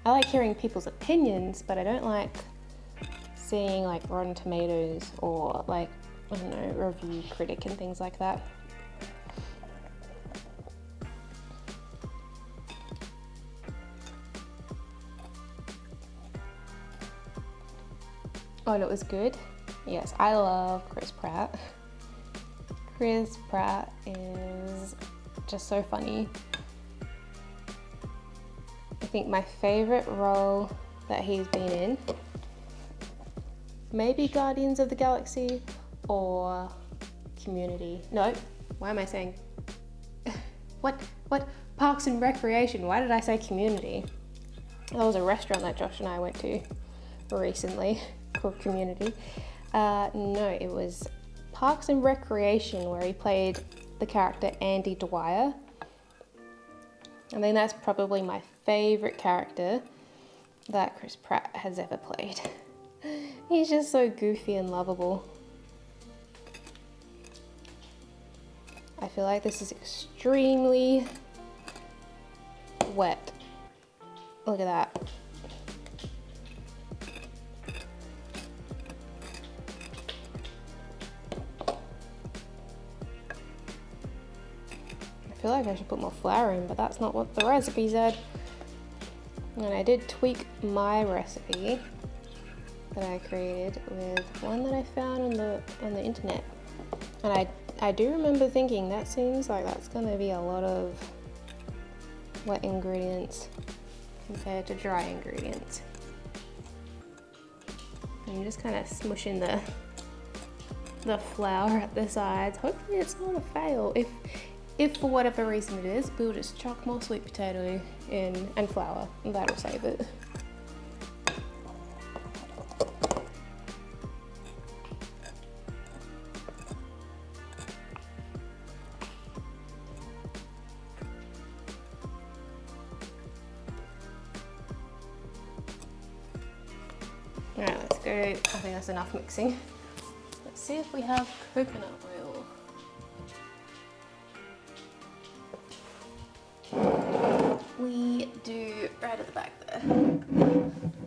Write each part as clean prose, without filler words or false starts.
I like hearing people's opinions, but I don't like seeing like Rotten Tomatoes or like, I don't know, review critic and things like that. Oh, and it was good. Yes, I love Chris Pratt. Chris Pratt is just so funny. I think my favorite role that he's been in, maybe Guardians of the Galaxy or Community. No, why am I saying, what? Parks and Recreation, why did I say Community? That was a restaurant that Josh and I went to recently called Community. No, it was Parks and Recreation, where he played the character Andy Dwyer. I think that's probably my favorite character that Chris Pratt has ever played. He's just so goofy and lovable. I feel like this is extremely wet. Look at that. I feel like I should put more flour in, but that's not what the recipe said. And I did tweak my recipe that I created with one that I found on the internet. And I do remember thinking that seems like that's gonna be a lot of wet ingredients compared to dry ingredients. I'm just kind of smushing the flour at the sides. Hopefully it's not a fail. If for whatever reason it is, we'll just chuck more sweet potato in and flour, and that'll save it. Alright, let's go. I think that's enough mixing. Let's see if we have coconut oil. We do, right at the back there.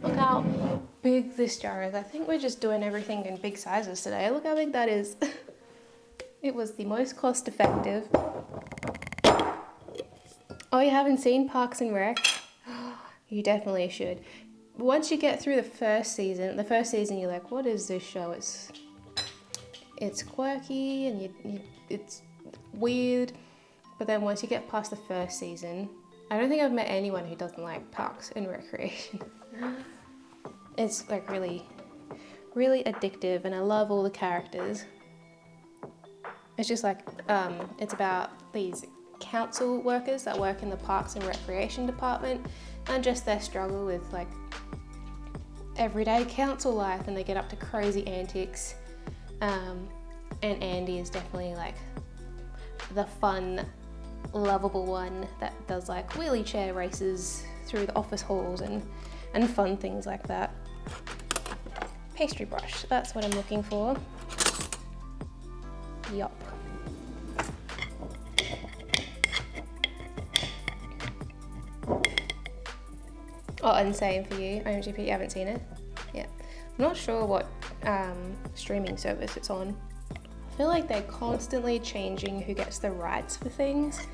Look how big this jar is. I think we're just doing everything in big sizes today. Look how big that is. It was the most cost effective. Oh, you haven't seen Parks and Rec? You definitely should. Once you get through the first season you're like, what is this show? It's quirky and it's weird. But then once you get past the first season, I don't think I've met anyone who doesn't like Parks and Recreation. It's like really, really addictive, and I love all the characters. It's just like, it's about these council workers that work in the Parks and Recreation department, and just their struggle with like everyday council life, and they get up to crazy antics. And Andy is definitely like the fun, lovable one that does like wheelie chair races through the office halls and fun things like that. Pastry brush, that's what I'm looking for. Yup. Oh, and same for you, OMGP, you haven't seen it? Yeah. I'm not sure what streaming service it's on. I feel like they're constantly changing who gets the rights for things.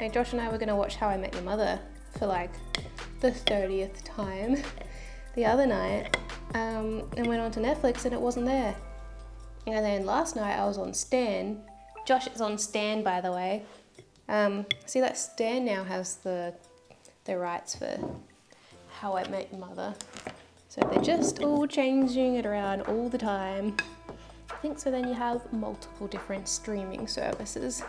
Like Josh and I were gonna watch How I Met Your Mother for like the 30th time the other night, and went on to Netflix and it wasn't there. And then last night I was on Stan. Josh is on Stan, by the way. See that Stan now has the rights for How I Met Your Mother. So they're just all changing it around all the time. I think so then you have multiple different streaming services.